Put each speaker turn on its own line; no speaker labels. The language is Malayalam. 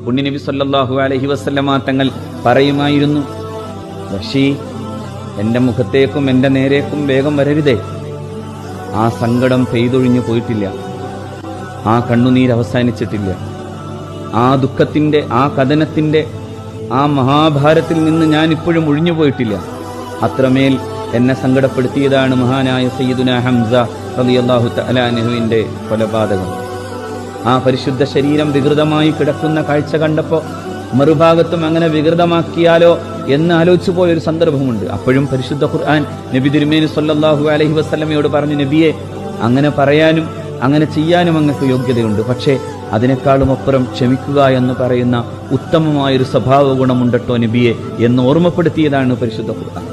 പുണ്യനബി സല്ലല്ലാഹു അലൈഹി വസല്ലമ തങ്ങൾ പറയുമായിരുന്നു, വഹ്ശി, എൻ്റെ മുഖത്തേക്കും എൻ്റെ നേരേക്കും വേഗം വരരുതേ. ആ സങ്കടം പെയ്തൊഴിഞ്ഞു പോയിട്ടില്ല, ആ കണ്ണുനീർ അവസാനിച്ചിട്ടില്ല, ആ ദുഃഖത്തിൻ്റെ, ആ കഥനത്തിൻ്റെ, ആ മഹാഭാരത്തിൽ നിന്ന് ഞാൻ ഇപ്പോഴും ഒഴിഞ്ഞു പോയിട്ടില്ല. അത്രമേൽ എന്നെ സങ്കടപ്പെടുത്തിയതാണ് മഹാനായ സയ്യിദുനാ ഹംസ റളിയല്ലാഹു തആല അൻഹുവിൻ്റെ കൊലപാതകം. ആ പരിശുദ്ധ ശരീരം വികൃതമായി കിടക്കുന്ന കാഴ്ച കണ്ടപ്പോൾ മറുഭാഗത്തും അങ്ങനെ വികൃതമാക്കിയാലോ എന്ന് ആലോചിച്ചു പോയൊരു സന്ദർഭമുണ്ട്. അപ്പോഴും പരിശുദ്ധ ഖുർആൻ നബി തിരുമേനി സല്ലല്ലാഹു അലൈഹി വസല്ലമയോട് പറഞ്ഞു, നബിയെ, അങ്ങനെ പറയാനും അങ്ങനെ ചെയ്യാനും അങ്ങക്ക് യോഗ്യതയുണ്ട്, പക്ഷേ അതിനേക്കാളും അപ്പുറം ക്ഷമിക്കുക എന്ന് പറയുന്ന ഉത്തമമായൊരു സ്വഭാവ ഗുണമുണ്ടട്ടോ നബിയെ എന്ന് ഓർമ്മപ്പെടുത്തിയതാണ് പരിശുദ്ധ ഖുർആൻ.